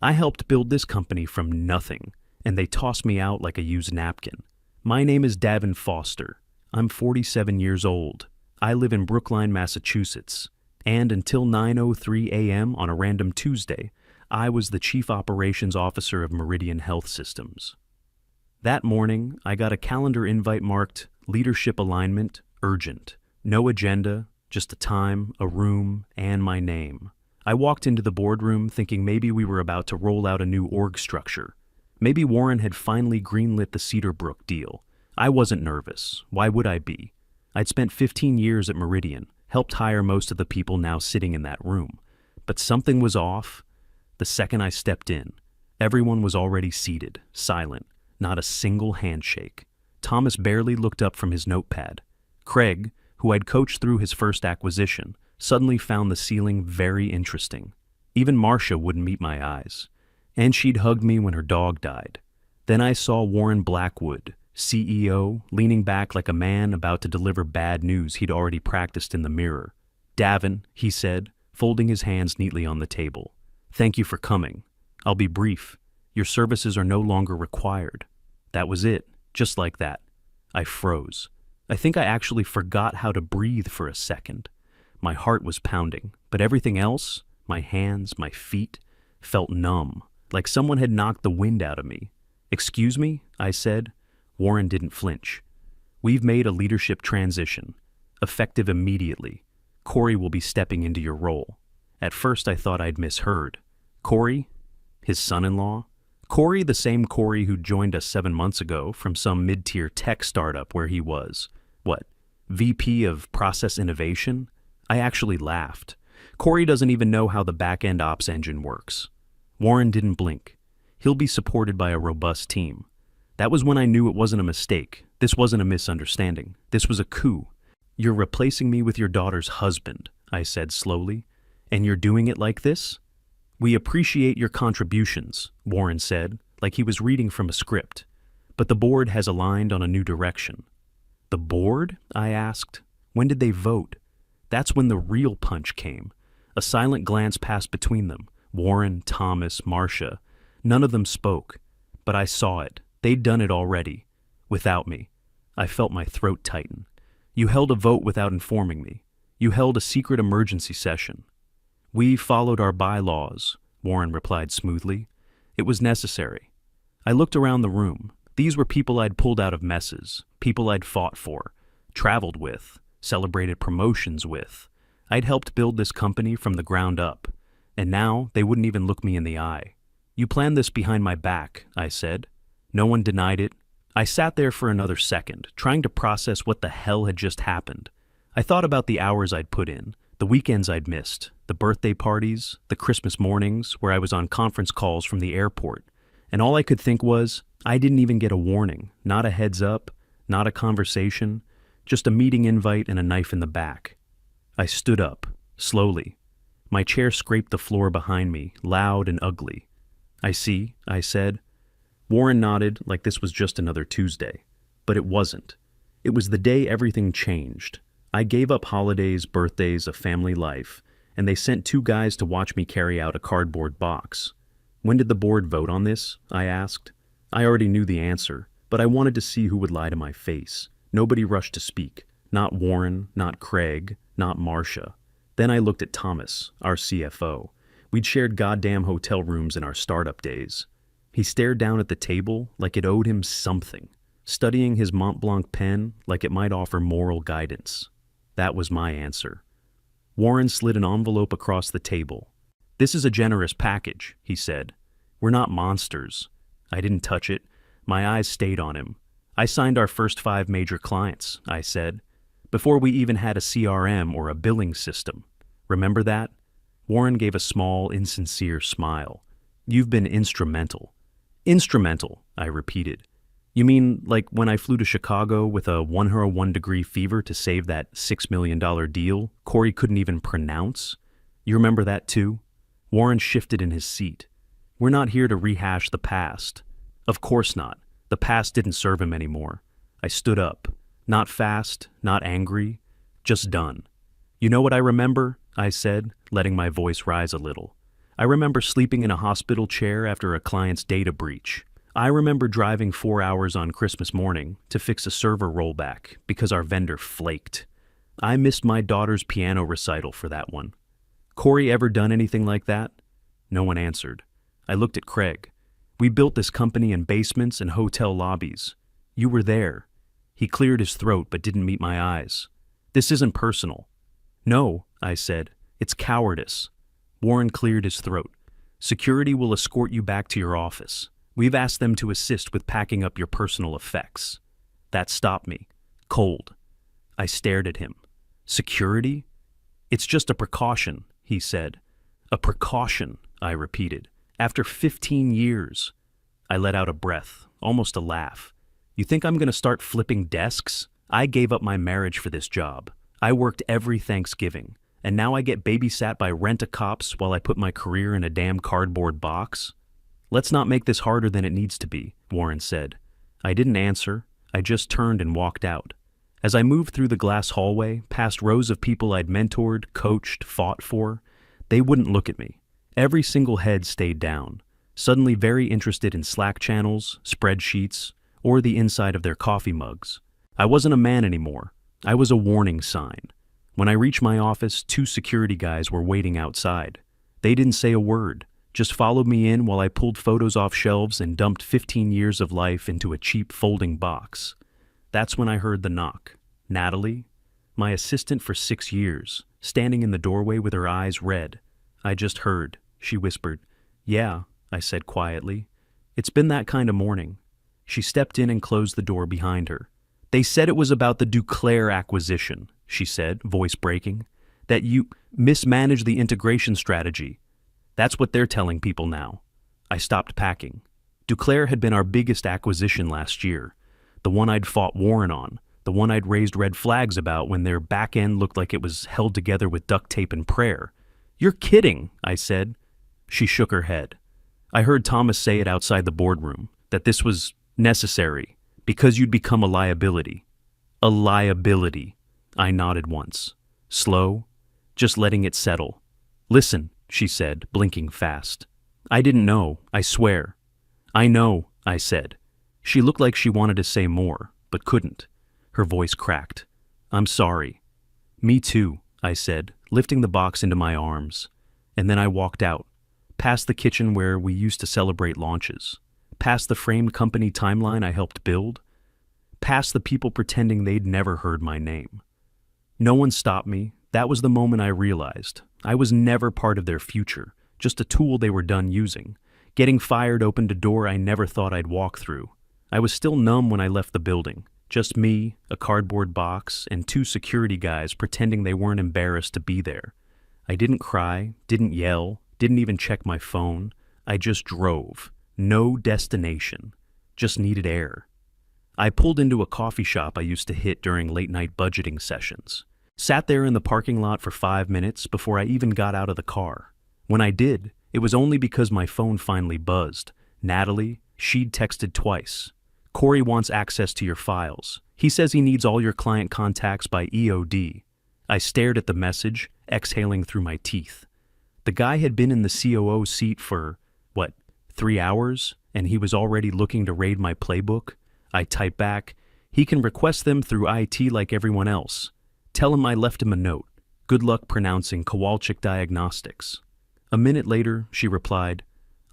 I helped build this company from nothing, and they tossed me out like a used napkin. My name is Davin Foster. I'm 47 years old. I live in Brookline, Massachusetts. And until 9:03 a.m. on a random Tuesday, I was the Chief Operations Officer of Meridian Health Systems. That morning, I got a calendar invite marked Leadership Alignment, Urgent. No agenda, just a time, a room, and my name. I walked into the boardroom thinking maybe we were about to roll out a new org structure. Maybe Warren had finally greenlit the Cedarbrook deal. I wasn't nervous. Why would I be? I'd spent 15 years at Meridian, helped hire most of the people now sitting in that room. But something was off. The second I stepped in, everyone was already seated, silent, not a single handshake. Thomas barely looked up from his notepad. Craig, who I'd coached through his first acquisition, suddenly found the ceiling very interesting. Even Marcia wouldn't meet my eyes. And she'd hugged me when her dog died. Then I saw Warren Blackwood, CEO, leaning back like a man about to deliver bad news he'd already practiced in the mirror. "Davin," he said, folding his hands neatly on the table. "Thank you for coming. I'll be brief. Your services are no longer required." That was it, just like that. I froze. I think I actually forgot how to breathe for a second. My heart was pounding, but everything else, my hands, my feet, felt numb, like someone had knocked the wind out of me. "Excuse me?" I said. Warren didn't flinch. "We've made a leadership transition, effective immediately. Corey will be stepping into your role." At first I thought I'd misheard. Corey? His son-in-law? Corey, the same Corey who joined us 7 months ago from some mid-tier tech startup where he was, VP of Process Innovation? I actually laughed. Corey doesn't even know how the back-end ops engine works. Warren didn't blink. He'll be supported by a robust team. That was when I knew it wasn't a mistake. This wasn't a misunderstanding. This was a coup. "You're replacing me with your daughter's husband," I said slowly. "And you're doing it like this?" "We appreciate your contributions," Warren said, like he was reading from a script. "But the board has aligned on a new direction." "The board?" I asked. "When did they vote?" That's when the real punch came. A silent glance passed between them. Warren, Thomas, Marcia. None of them spoke. But I saw it. They'd done it already. Without me. I felt my throat tighten. "You held a vote without informing me. You held a secret emergency session." "We followed our bylaws," Warren replied smoothly. "It was necessary." I looked around the room. These were people I'd pulled out of messes, people I'd fought for, traveled with, celebrated promotions with. I'd helped build this company from the ground up, and now they wouldn't even look me in the eye. "You planned this behind my back," I said. No one denied it. I sat there for another second, trying to process what the hell had just happened. I thought about the hours I'd put in, the weekends I'd missed, the birthday parties, the Christmas mornings where I was on conference calls from the airport, and all I could think was, I didn't even get a warning, not a heads up, not a conversation, just a meeting invite and a knife in the back. I stood up, slowly. My chair scraped the floor behind me, loud and ugly. "I see," I said. Warren nodded like this was just another Tuesday. But it wasn't. It was the day everything changed. I gave up holidays, birthdays, a family life, and they sent 2 guys to watch me carry out a cardboard box. "When did the board vote on this?" I asked. I already knew the answer, but I wanted to see who would lie to my face. Nobody rushed to speak. Not Warren, not Craig, not Marcia. Then I looked at Thomas, our CFO. We'd shared goddamn hotel rooms in our startup days. He stared down at the table like it owed him something, studying his Mont Blanc pen like it might offer moral guidance. That was my answer. Warren slid an envelope across the table. "This is a generous package," he said. "We're not monsters." I didn't touch it. My eyes stayed on him. "I signed our first 5 major clients," I said, "before we even had a CRM or a billing system. Remember that?" Warren gave a small, insincere smile. "You've been instrumental." "Instrumental," I repeated. "You mean like when I flew to Chicago with a 101-degree fever to save that $6 million deal Corey couldn't even pronounce? You remember that too?" Warren shifted in his seat. "We're not here to rehash the past." "Of course not. The past didn't serve him anymore." I stood up. Not fast, not angry, just done. "You know what I remember?" I said, letting my voice rise a little. I remember sleeping in a hospital chair after a client's data breach. I remember driving 4 hours on Christmas morning to fix a server rollback because our vendor flaked. I missed my daughter's piano recital for that one. Corey ever done anything like that? No one answered. I looked at Craig. We built this company in basements and hotel lobbies. You were there. He cleared his throat but didn't meet my eyes. This isn't personal. No, I said. It's cowardice. Warren cleared his throat. Security will escort you back to your office. We've asked them to assist with packing up your personal effects. That stopped me. Cold. I stared at him. Security? It's just a precaution, he said. A precaution, I repeated. After 15 years. I let out a breath, almost a laugh. You think I'm going to start flipping desks? I gave up my marriage for this job. I worked every Thanksgiving, and now I get babysat by rent-a-cops while I put my career in a damn cardboard box? Let's not make this harder than it needs to be, Warren said. I didn't answer. I just turned and walked out. As I moved through the glass hallway, past rows of people I'd mentored, coached, fought for, they wouldn't look at me. Every single head stayed down, suddenly very interested in Slack channels, spreadsheets, or the inside of their coffee mugs. I wasn't a man anymore. I was a warning sign. When I reached my office, 2 security guys were waiting outside. They didn't say a word, just followed me in while I pulled photos off shelves and dumped 15 years of life into a cheap folding box. That's when I heard the knock. Natalie, my assistant for 6 years, standing in the doorway with her eyes red. I just heard, she whispered. Yeah, I said quietly. It's been that kind of morning. She stepped in and closed the door behind her. They said it was about the Duclair acquisition, she said, voice breaking. That you mismanaged the integration strategy. That's what they're telling people now. I stopped packing. Duclair had been our biggest acquisition last year. The one I'd fought Warren on. The one I'd raised red flags about when their back end looked like it was held together with duct tape and prayer. You're kidding, I said. She shook her head. I heard Thomas say it outside the boardroom, that this was necessary, because you'd become a liability. A liability. I nodded once. Slow, just letting it settle. Listen, she said, blinking fast. I didn't know, I swear. I know, I said. She looked like she wanted to say more, but couldn't. Her voice cracked. I'm sorry. Me too, I said, lifting the box into my arms. And then I walked out, past the kitchen where we used to celebrate launches, past the framed company timeline I helped build, past the people pretending they'd never heard my name. No one stopped me. That was the moment I realized. I was never part of their future, just a tool they were done using. Getting fired opened a door I never thought I'd walk through. I was still numb when I left the building. Just me, a cardboard box, and 2 security guys pretending they weren't embarrassed to be there. I didn't cry, didn't yell, didn't even check my phone. I just drove. No destination. Just needed air. I pulled into a coffee shop I used to hit during late-night budgeting sessions. Sat there in the parking lot for 5 minutes before I even got out of the car. When I did, it was only because my phone finally buzzed. Natalie, she'd texted twice. Corey wants access to your files. He says he needs all your client contacts by EOD. I stared at the message, exhaling through my teeth. The guy had been in the COO seat for, 3 hours, and he was already looking to raid my playbook? I typed back, he can request them through IT like everyone else. Tell him I left him a note. Good luck pronouncing Kowalczyk Diagnostics. A minute later, she replied,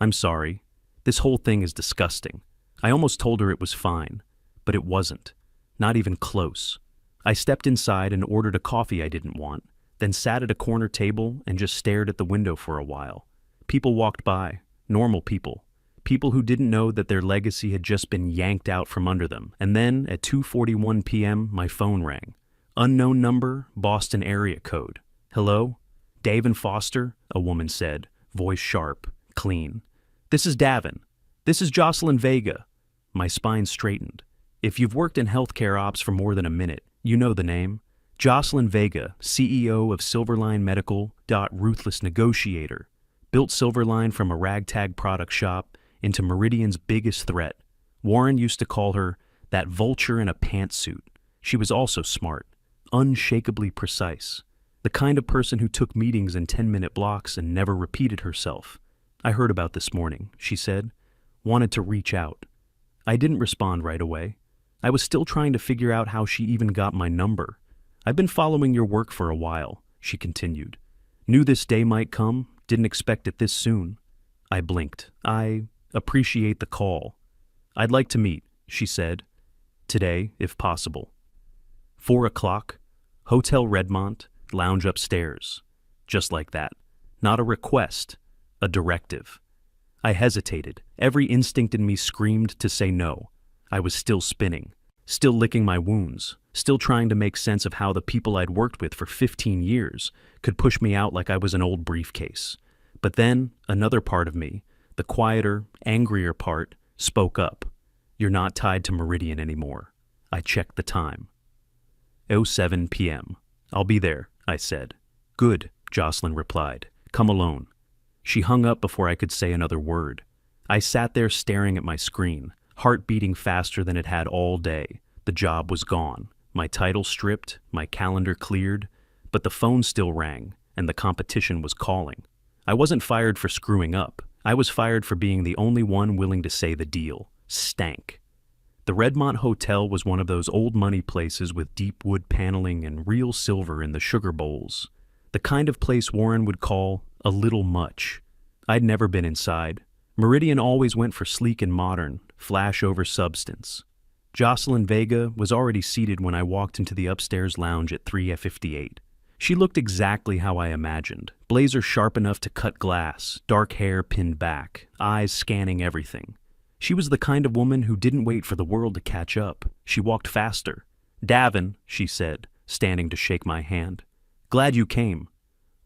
I'm sorry. This whole thing is disgusting. I almost told her it was fine, but it wasn't. Not even close. I stepped inside and ordered a coffee I didn't want, then sat at a corner table and just stared at the window for a while. People walked by, normal people. People who didn't know that their legacy had just been yanked out from under them. And then, at 2:41 p.m., my phone rang. Unknown number, Boston area code. Hello? Davin Foster, a woman said, voice sharp, clean. This is Davin. This is Jocelyn Vega. My spine straightened. If you've worked in healthcare ops for more than a minute, you know the name. Jocelyn Vega, CEO of Silverline Medical. Ruthless negotiator. Built Silverline from a ragtag product shop into Meridian's biggest threat. Warren used to call her that vulture in a pantsuit. She was also smart, unshakably precise. The kind of person who took meetings in 10-minute blocks and never repeated herself. I heard about this morning, she said. Wanted to reach out. I didn't respond right away. I was still trying to figure out how she even got my number. I've been following your work for a while, she continued. Knew this day might come, didn't expect it this soon. I blinked. I appreciate the call. I'd like to meet, she said. Today, if possible. 4 o'clock, Hotel Redmont, lounge upstairs. Just like that. Not a request, a directive. I hesitated. Every instinct in me screamed to say no. I was still spinning, still licking my wounds, still trying to make sense of how the people I'd worked with for 15 years could push me out like I was an old briefcase. But then, another part of me, the quieter, angrier part, spoke up. You're not tied to Meridian anymore. I checked the time. 07 p.m. I'll be there, I said. Good, Jocelyn replied. Come alone. She hung up before I could say another word. I sat there staring at my screen, heart beating faster than it had all day. The job was gone. My title stripped, my calendar cleared, but the phone still rang, and the competition was calling. I wasn't fired for screwing up. I was fired for being the only one willing to say the deal. Stank. The Redmont Hotel was one of those old money places with deep wood paneling and real silver in the sugar bowls. The kind of place Warren would call a little much. I'd never been inside. Meridian always went for sleek and modern, flash over substance. Jocelyn Vega was already seated when I walked into the upstairs lounge at 3:58. She looked exactly how I imagined. Blazer sharp enough to cut glass, dark hair pinned back, eyes scanning everything. She was the kind of woman who didn't wait for the world to catch up. She walked faster. Davin, she said, standing to shake my hand. Glad you came.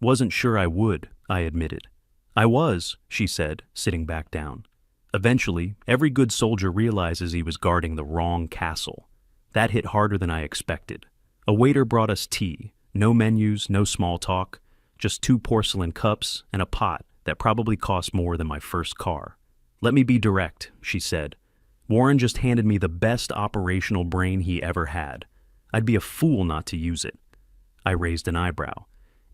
Wasn't sure I would, I admitted. I was, she said, sitting back down. Eventually, every good soldier realizes he was guarding the wrong castle. That hit harder than I expected. A waiter brought us tea. No menus, no small talk. Just 2 porcelain cups and a pot that probably cost more than my first car. Let me be direct, she said. Warren just handed me the best operational brain he ever had. I'd be a fool not to use it. I raised an eyebrow.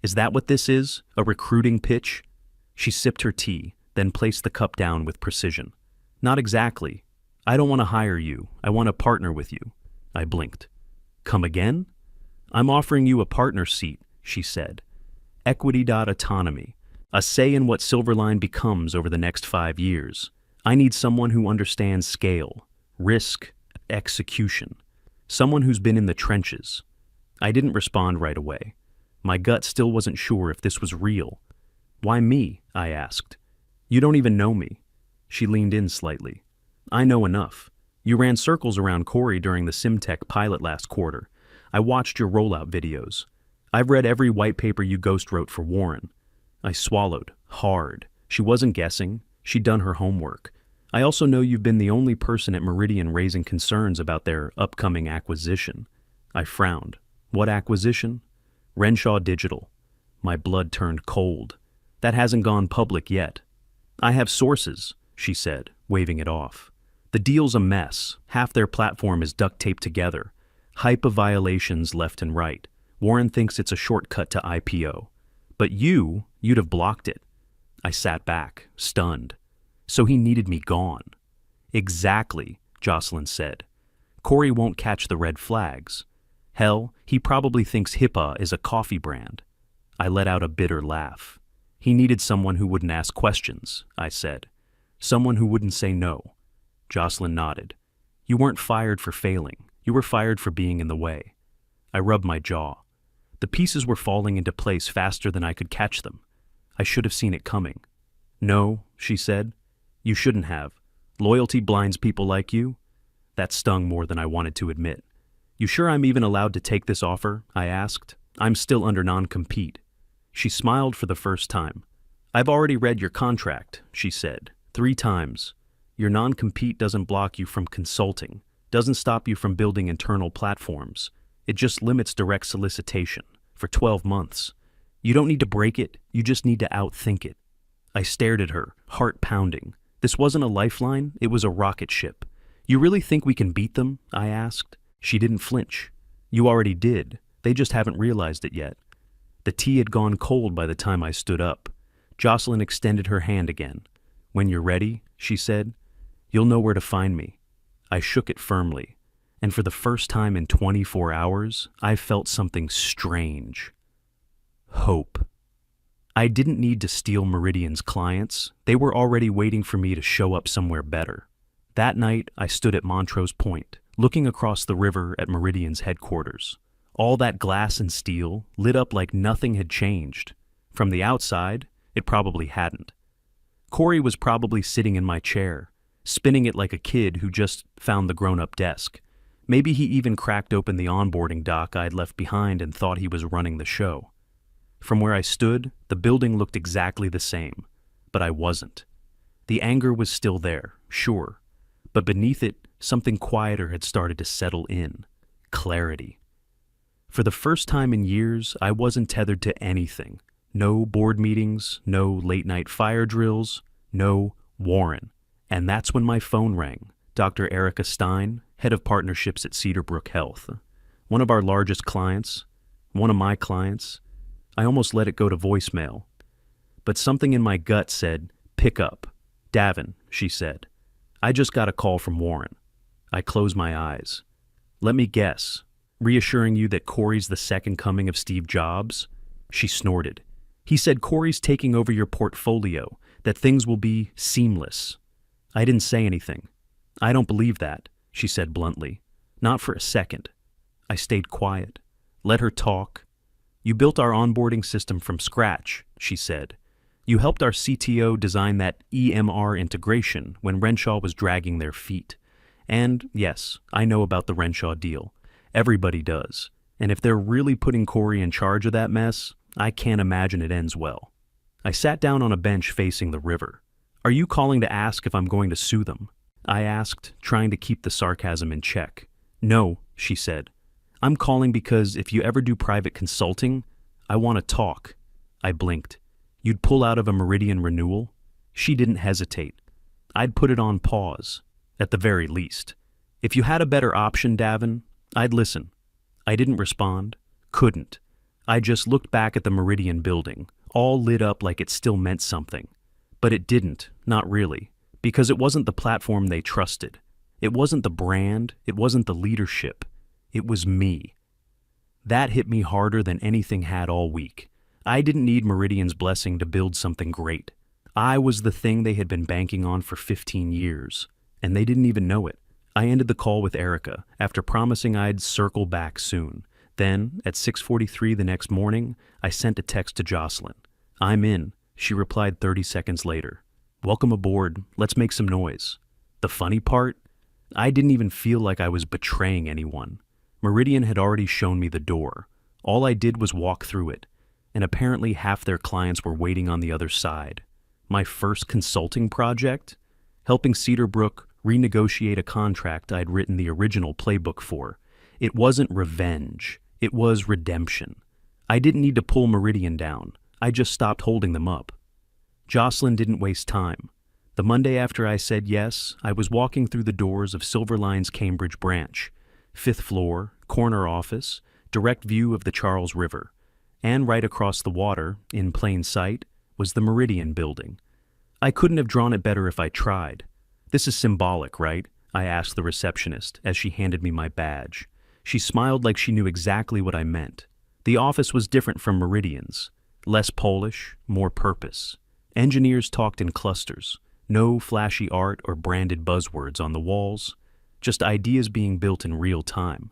Is that what this is? A recruiting pitch? She sipped her tea, then placed the cup down with precision. Not exactly. I don't want to hire you. I want to partner with you. I blinked. Come again? I'm offering you a partner seat, she said. Equity.autonomy. A say in what Silverline becomes over the next 5 years. I need someone who understands scale, risk, execution. Someone who's been in the trenches. I didn't respond right away. My gut still wasn't sure if this was real. Why me? I asked. You don't even know me. She leaned in slightly. I know enough. You ran circles around Corey during the Simtech pilot last quarter. I watched your rollout videos. I've read every white paper you ghost wrote for Warren. I swallowed, hard. She wasn't guessing. She'd done her homework. I also know you've been the only person at Meridian raising concerns about their upcoming acquisition. I frowned. What acquisition? Renshaw Digital. My blood turned cold. That hasn't gone public yet. I have sources, she said, waving it off. The deal's a mess. Half their platform is duct taped together. HIPAA violations left and right. Warren thinks it's a shortcut to IPO. But you'd have blocked it. I sat back, stunned. So he needed me gone. Exactly, Jocelyn said. Corey won't catch the red flags. Hell, he probably thinks HIPAA is a coffee brand. I let out a bitter laugh. He needed someone who wouldn't ask questions, I said. Someone who wouldn't say no. Jocelyn nodded. You weren't fired for failing. You were fired for being in the way. I rubbed my jaw. The pieces were falling into place faster than I could catch them. I should have seen it coming. No, she said. You shouldn't have. Loyalty blinds people like you. That stung more than I wanted to admit. You sure I'm even allowed to take this offer? I asked. I'm still under non-compete. She smiled for the first time. I've already read your contract, she said, 3 times. Your non-compete doesn't block you from consulting, doesn't stop you from building internal platforms. It just limits direct solicitation for 12 months. You don't need to break it, you just need to outthink it. I stared at her, heart pounding. This wasn't a lifeline, it was a rocket ship. You really think we can beat them? I asked. She didn't flinch. You already did. They just haven't realized it yet. The tea had gone cold by the time I stood up. Jocelyn extended her hand again. "When you're ready," she said, "you'll know where to find me." I shook it firmly, and for the first time in 24 hours, I felt something strange. Hope. I didn't need to steal Meridian's clients. They were already waiting for me to show up somewhere better. That night, I stood at Montrose Point, looking across the river at Meridian's headquarters. All that glass and steel lit up like nothing had changed. From the outside, it probably hadn't. Corey was probably sitting in my chair, spinning it like a kid who just found the grown-up desk. Maybe he even cracked open the onboarding doc I'd left behind and thought he was running the show. From where I stood, the building looked exactly the same, but I wasn't. The anger was still there, sure, but beneath it, something quieter had started to settle in. Clarity. For the first time in years, I wasn't tethered to anything. No board meetings, no late-night fire drills, no Warren. And that's when my phone rang. Dr. Erica Stein, head of partnerships at Cedarbrook Health. One of our largest clients, one of my clients. I almost let it go to voicemail. But something in my gut said, "Pick up." "Davin," she said. "I just got a call from Warren." I closed my eyes. "Let me guess. Reassuring you that Corey's the second coming of Steve Jobs?" She snorted. "He said Corey's taking over your portfolio, that things will be seamless." I didn't say anything. "I don't believe that," she said bluntly. "Not for a second." I stayed quiet. Let her talk. "You built our onboarding system from scratch," she said. "You helped our CTO design that EMR integration when Renshaw was dragging their feet. And yes, I know about the Renshaw deal. Everybody does. And if they're really putting Corey in charge of that mess, I can't imagine it ends well." I sat down on a bench facing the river. "Are you calling to ask if I'm going to sue them?" I asked, trying to keep the sarcasm in check. "No," she said. "I'm calling because if you ever do private consulting, I want to talk." I blinked. "You'd pull out of a Meridian renewal?" She didn't hesitate. "I'd put it on pause, at the very least. If you had a better option, Davin, I'd listen." I didn't respond. Couldn't. I just looked back at the Meridian building, all lit up like it still meant something. But it didn't, not really, because it wasn't the platform they trusted. It wasn't the brand, it wasn't the leadership. It was me. That hit me harder than anything had all week. I didn't need Meridian's blessing to build something great. I was the thing they had been banking on for 15 years, and they didn't even know it. I ended the call with Erica after promising I'd circle back soon. Then, at 6:43 the next morning, I sent a text to Jocelyn. "I'm in," she replied 30 seconds later. "Welcome aboard, let's make some noise." The funny part? I didn't even feel like I was betraying anyone. Meridian had already shown me the door. All I did was walk through it, and apparently half their clients were waiting on the other side. My first consulting project? Helping Cedarbrook renegotiate a contract I'd written the original playbook for. It wasn't revenge. It was redemption. I didn't need to pull Meridian down. I just stopped holding them up. Jocelyn didn't waste time. The Monday after I said yes, I was walking through the doors of Silverline's Cambridge branch. 5th floor, corner office, direct view of the Charles River. And right across the water, in plain sight, was the Meridian building. I couldn't have drawn it better if I tried. "This is symbolic, right?" I asked the receptionist as she handed me my badge. She smiled like she knew exactly what I meant. The office was different from Meridian's. Less Polish, more purpose. Engineers talked in clusters. No flashy art or branded buzzwords on the walls. Just ideas being built in real time.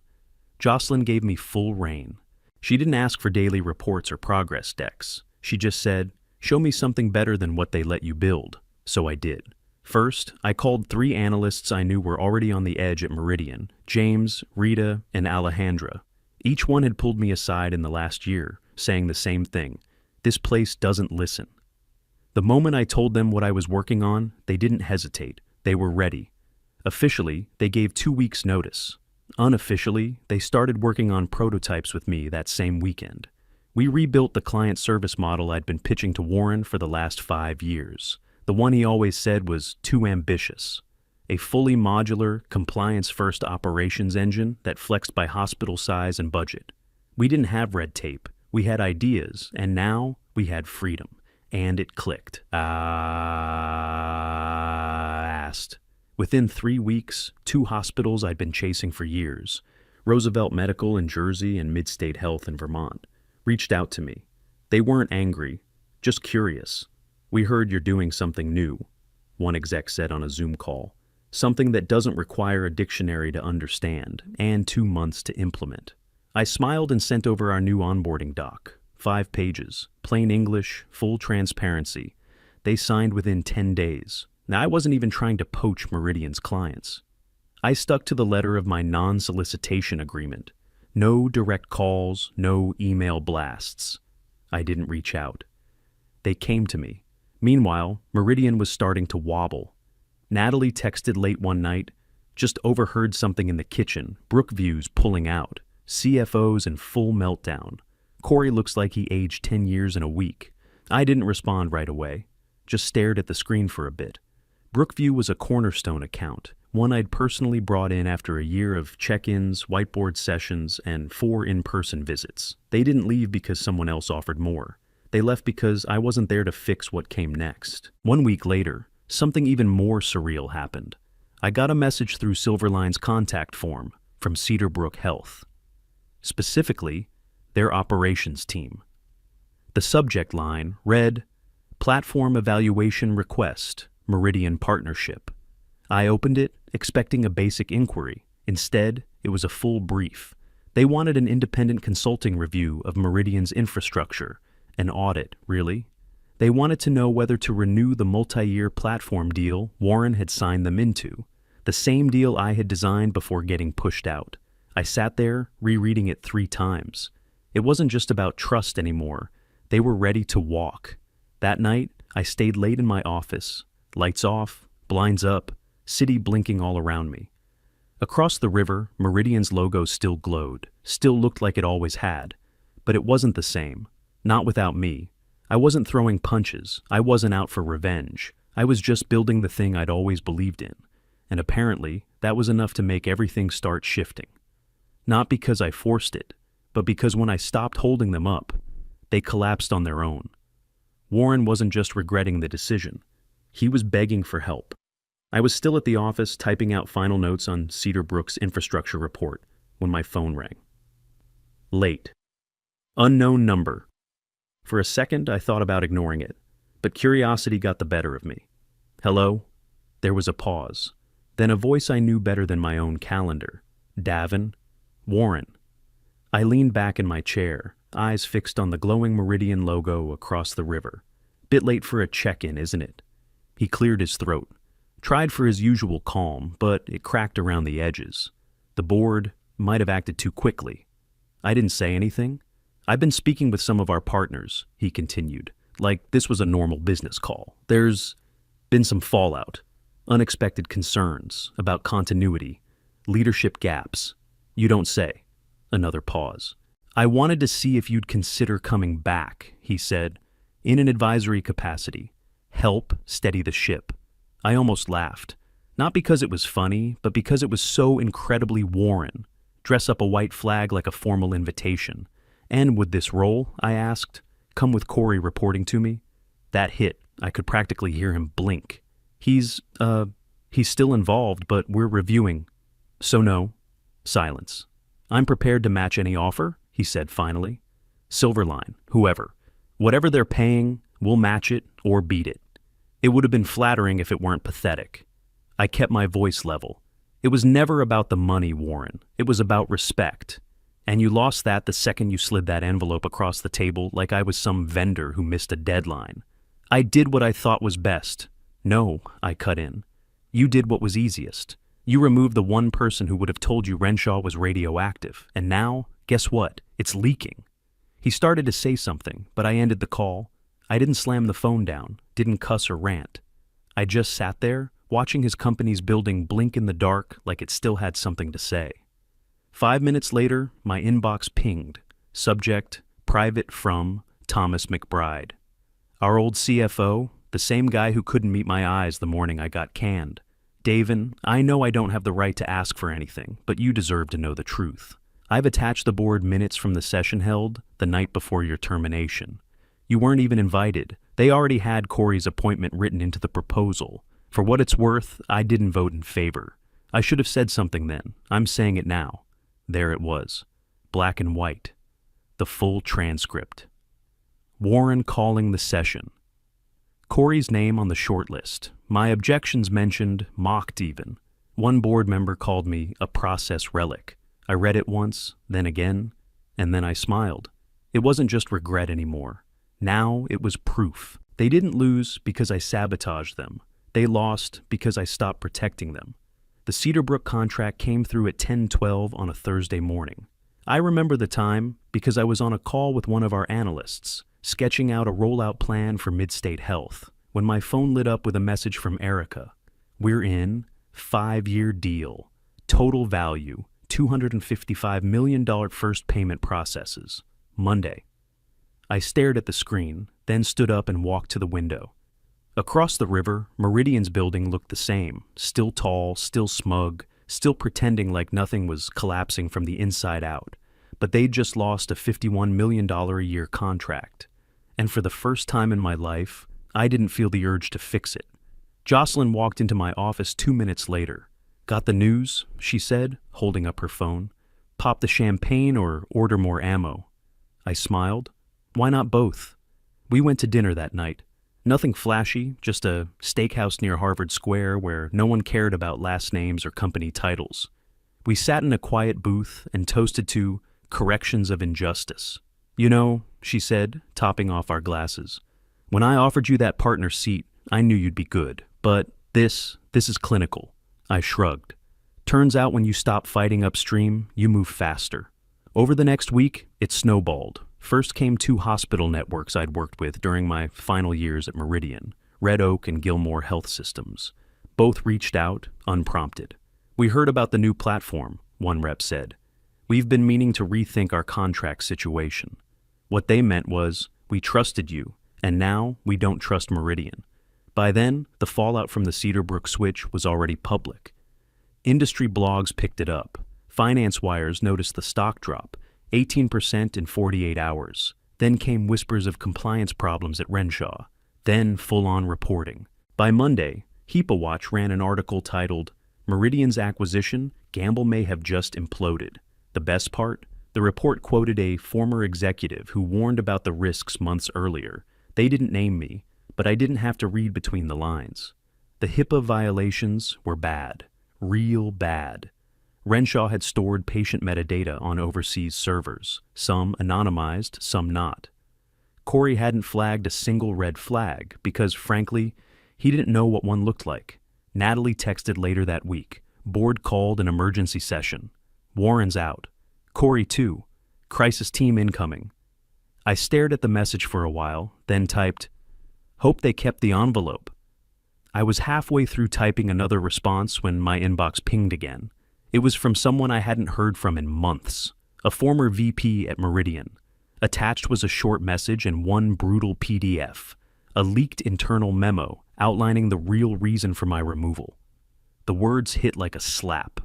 Jocelyn gave me full rein. She didn't ask for daily reports or progress decks. She just said, "Show me something better than what they let you build." So I did. First, I called 3 analysts I knew were already on the edge at Meridian: James, Rita, and Alejandra. Each one had pulled me aside in the last year, saying the same thing: "This place doesn't listen." The moment I told them what I was working on, they didn't hesitate. They were ready. Officially, they gave 2 weeks' notice. Unofficially, they started working on prototypes with me that same weekend. We rebuilt the client service model I'd been pitching to Warren for the last 5 years. The one he always said was too ambitious. A fully modular, compliance-first operations engine that flexed by hospital size and budget. We didn't have red tape. We had ideas, and now we had freedom. And it clicked. Asked. Within 3 weeks, 2 hospitals I'd been chasing for years, Roosevelt Medical in Jersey and Midstate Health in Vermont, reached out to me. They weren't angry, just curious. "We heard you're doing something new," one exec said on a Zoom call. "Something that doesn't require a dictionary to understand and 2 months to implement." I smiled and sent over our new onboarding doc. 5 pages, plain English, full transparency. They signed within 10 days. Now, I wasn't even trying to poach Meridian's clients. I stuck to the letter of my non-solicitation agreement. No direct calls, no email blasts. I didn't reach out. They came to me. Meanwhile, Meridian was starting to wobble. Natalie texted late one night, "Just overheard something in the kitchen, Brookview's pulling out, CFO's in full meltdown. Corey looks like he aged 10 years in a week." I didn't respond right away, just stared at the screen for a bit. Brookview was a cornerstone account, one I'd personally brought in after a year of check-ins, whiteboard sessions, and 4 in-person visits. They didn't leave because someone else offered more. They left because I wasn't there to fix what came next. 1 week later, something even more surreal happened. I got a message through Silverline's contact form from Cedarbrook Health. Specifically, their operations team. The subject line read, "Platform Evaluation Request, Meridian Partnership." I opened it, expecting a basic inquiry. Instead, it was a full brief. They wanted an independent consulting review of Meridian's infrastructure. An audit, really. They wanted to know whether to renew the multi-year platform deal Warren had signed them into, the same deal I had designed before getting pushed out. I sat there, rereading it 3 times. It wasn't just about trust anymore. They were ready to walk. That night, I stayed late in my office. Lights off, blinds up, city blinking all around me. Across the river, Meridian's logo still glowed, still looked like it always had. But it wasn't the same. Not without me. I wasn't throwing punches. I wasn't out for revenge. I was just building the thing I'd always believed in. And apparently, that was enough to make everything start shifting. Not because I forced it, but because when I stopped holding them up, they collapsed on their own. Warren wasn't just regretting the decision. He was begging for help. I was still at the office typing out final notes on Cedarbrook's infrastructure report when my phone rang. Late. Unknown number. For a second, I thought about ignoring it, but curiosity got the better of me. "Hello?" There was a pause. Then a voice I knew better than my own calendar. "Davin?" "Warren." I leaned back in my chair, eyes fixed on the glowing Meridian logo across the river. "Bit late for a check-in, isn't it?" He cleared his throat. Tried for his usual calm, but it cracked around the edges. The board might have acted too quickly. I didn't say anything. "I've been speaking with some of our partners," he continued, like this was a normal business call. "There's been some fallout, unexpected concerns about continuity, leadership gaps." "You don't say." Another pause. "I wanted to see if you'd consider coming back," he said, "in an advisory capacity. Help steady the ship." I almost laughed. Not because it was funny, but because it was so incredibly Warren. Dress up a white flag like a formal invitation. "And would this role," I asked, "come with Corey reporting to me?" That hit. I could practically hear him blink. He's still involved, but we're reviewing." "So no." Silence. "I'm prepared to match any offer," he said finally. "Silverline, whoever. Whatever they're paying, we'll match it or beat it." It would have been flattering if it weren't pathetic. I kept my voice level. "It was never about the money, Warren. It was about respect. And you lost that the second you slid that envelope across the table like I was some vendor who missed a deadline. I did what I thought was best." "No," I cut in. "You did what was easiest. You removed the one person who would have told you Renshaw was radioactive. And now, guess what? It's leaking." He started to say something, but I ended the call. I didn't slam the phone down, didn't cuss or rant. I just sat there, watching his company's building blink in the dark like it still had something to say. 5 minutes later, my inbox pinged. Subject, private from Thomas McBride. Our old CFO, the same guy who couldn't meet my eyes the morning I got canned. "Davin, I know I don't have the right to ask for anything, but you deserve to know the truth. I've attached the board minutes from the session held the night before your termination. You weren't even invited. They already had Corey's appointment written into the proposal. For what it's worth, I didn't vote in favor. I should have said something then. I'm saying it now. There it was. Black and white. The full transcript. Warren calling the session. Corey's name on the short list. My objections mentioned, mocked even. One board member called me a process relic. I read it once, then again, and then I smiled. It wasn't just regret anymore. Now it was proof. They didn't lose because I sabotaged them. They lost because I stopped protecting them. The Cedarbrook contract came through at 10:12 on a Thursday morning. I remember the time because I was on a call with one of our analysts, sketching out a rollout plan for Midstate Health, when my phone lit up with a message from Erica. We're in, 5-year deal, total value, $255 million first payment processes, Monday. I stared at the screen, then stood up and walked to the window. Across the river, Meridian's building looked the same, still tall, still smug, still pretending like nothing was collapsing from the inside out. But they'd just lost a $51 million a year contract. And for the first time in my life, I didn't feel the urge to fix it. Jocelyn walked into my office 2 minutes later. Got the news, she said, holding up her phone. Pop the champagne or order more ammo? I smiled. Why not both? We went to dinner that night. Nothing flashy, just a steakhouse near Harvard Square where no one cared about last names or company titles. We sat in a quiet booth and toasted to corrections of injustice. You know, she said, topping off our glasses, when I offered you that partner seat, I knew you'd be good. But this is clinical. I shrugged. Turns out when you stop fighting upstream, you move faster. Over the next week, it snowballed. First came 2 hospital networks I'd worked with during my final years at Meridian, Red Oak and Gilmore Health Systems. Both reached out, unprompted. We heard about the new platform, one rep said. We've been meaning to rethink our contract situation. What they meant was, we trusted you, and now we don't trust Meridian. By then, the fallout from the Cedarbrook switch was already public. Industry blogs picked it up. Finance wires noticed the stock drop, 18% in 48 hours. Then came whispers of compliance problems at Renshaw. Then full-on reporting. By Monday, HIPAA ran an article titled, Meridian's acquisition, Gamble may have just imploded. The best part? The report quoted a former executive who warned about the risks months earlier. They didn't name me, but I didn't have to read between the lines. The HIPAA violations were bad. Real bad. Renshaw had stored patient metadata on overseas servers, some anonymized, some not. Corey hadn't flagged a single red flag because, frankly, he didn't know what one looked like. Natalie texted later that week. Board called an emergency session. Warren's out. Corey too. Crisis team incoming. I stared at the message for a while, then typed, hope they kept the envelope. I was halfway through typing another response when my inbox pinged again. It was from someone I hadn't heard from in months, a former VP at Meridian. Attached was a short message and one brutal PDF, a leaked internal memo outlining the real reason for my removal. The words hit like a slap.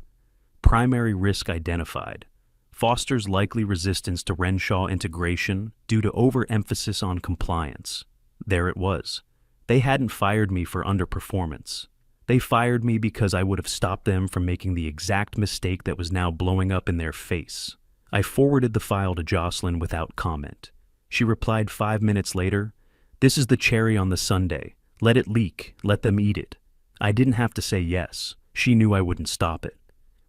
Primary risk identified. Foster's likely resistance to Renshaw integration due to overemphasis on compliance. There it was. They hadn't fired me for underperformance. They fired me because I would have stopped them from making the exact mistake that was now blowing up in their face. I forwarded the file to Jocelyn without comment. She replied 5 minutes later, this is the cherry on the sundae. Let it leak. Let them eat it. I didn't have to say yes. She knew I wouldn't stop it.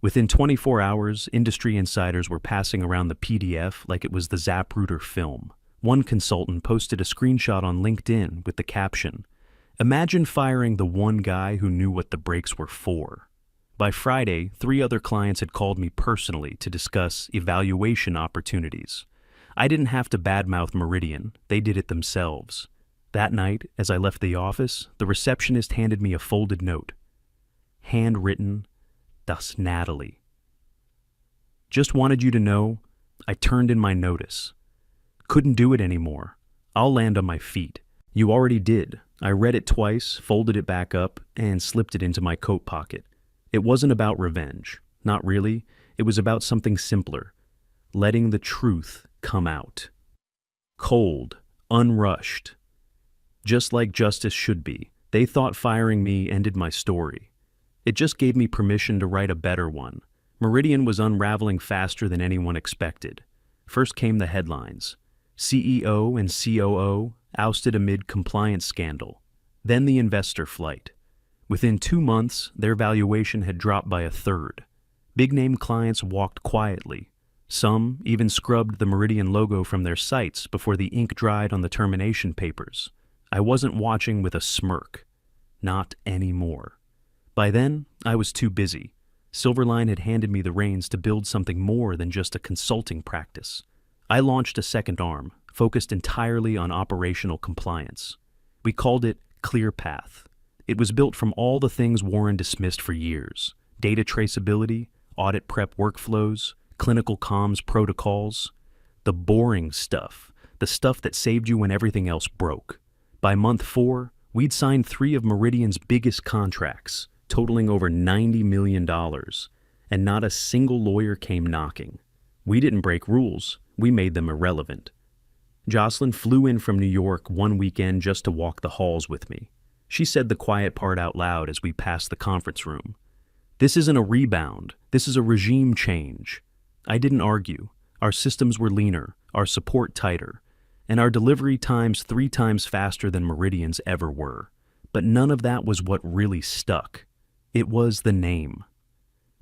Within 24 hours, industry insiders were passing around the PDF like it was the Zapruder film. One consultant posted a screenshot on LinkedIn with the caption, imagine firing the one guy who knew what the breaks were for. By Friday, 3 other clients had called me personally to discuss evaluation opportunities. I didn't have to badmouth Meridian, they did it themselves. That night, as I left the office, the receptionist handed me a folded note. Handwritten, Das Natalie. Just wanted you to know, I turned in my notice. Couldn't do it anymore. I'll land on my feet. You already did. I read it twice, folded it back up, and slipped it into my coat pocket. It wasn't about revenge. Not really. It was about something simpler. letting the truth come out. Cold, unrushed. Just like justice should be, they thought firing me ended my story. It just gave me permission to write a better one. Meridian was unraveling faster than anyone expected. First came the headlines. CEO and COO ousted amid compliance scandal. Then the investor flight. Within 2 months, their valuation had dropped by a third. Big-name clients walked quietly. Some even scrubbed the Meridian logo from their sites before the ink dried on the termination papers. I wasn't watching with a smirk. Not anymore. By then, I was too busy. Silverline had handed me the reins to build something more than just a consulting practice. I launched a second arm, focused entirely on operational compliance. We called it ClearPath. It was built from all the things Warren dismissed for years: data traceability, audit prep workflows, clinical comms protocols. The boring stuff, the stuff that saved you when everything else broke. By month 4, we'd signed 3 of Meridian's biggest contracts, totaling over $90 million, and not a single lawyer came knocking. We didn't break rules, we made them irrelevant. Jocelyn flew in from New York one weekend just to walk the halls with me. She said the quiet part out loud as we passed the conference room. This isn't a rebound, this is a regime change. I didn't argue. Our systems were leaner, our support tighter, and our delivery times 3 times faster than Meridian's ever were. But none of that was what really stuck. It was the name.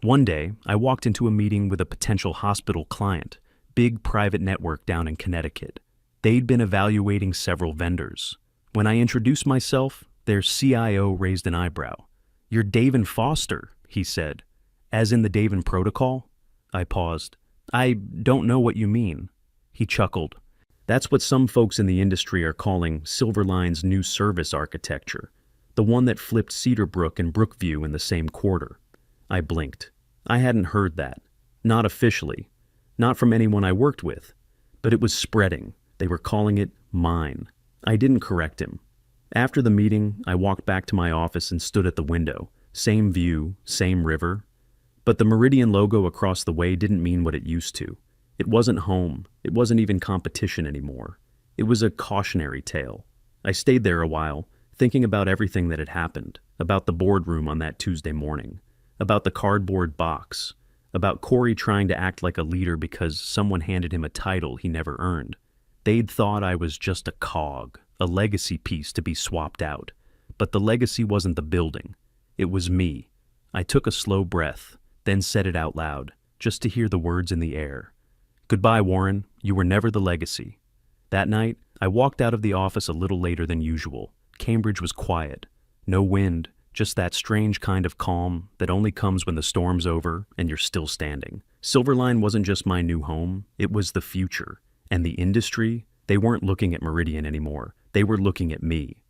One day, I walked into a meeting with a potential hospital client, big private network down in Connecticut. They'd been evaluating several vendors. When I introduced myself, their CIO raised an eyebrow. "You're David Foster," he said. "As in the David Protocol?" I paused. "I don't know what you mean." He chuckled. "That's what some folks in the industry are calling Silverline's new service architecture, the one that flipped Cedarbrook and Brookview in the same quarter." I blinked. I hadn't heard that. Not officially. Not from anyone I worked with. But it was spreading. They were calling it mine. I didn't correct him. After the meeting, I walked back to my office and stood at the window. Same view, same river. But the Meridian logo across the way didn't mean what it used to. It wasn't home. It wasn't even competition anymore. It was a cautionary tale. I stayed there a while, thinking about everything that had happened, about the boardroom on that Tuesday morning, about the cardboard box, about Corey trying to act like a leader because someone handed him a title he never earned. They'd thought I was just a cog, a legacy piece to be swapped out. But the legacy wasn't the building. It was me. I took a slow breath, then said it out loud, just to hear the words in the air. "Goodbye, Warren. You were never the legacy." That night, I walked out of the office a little later than usual. Cambridge was quiet. No wind, just that strange kind of calm that only comes when the storm's over and you're still standing. Silverline wasn't just my new home, it was the future. And the industry, they weren't looking at Meridian anymore. They were looking at me.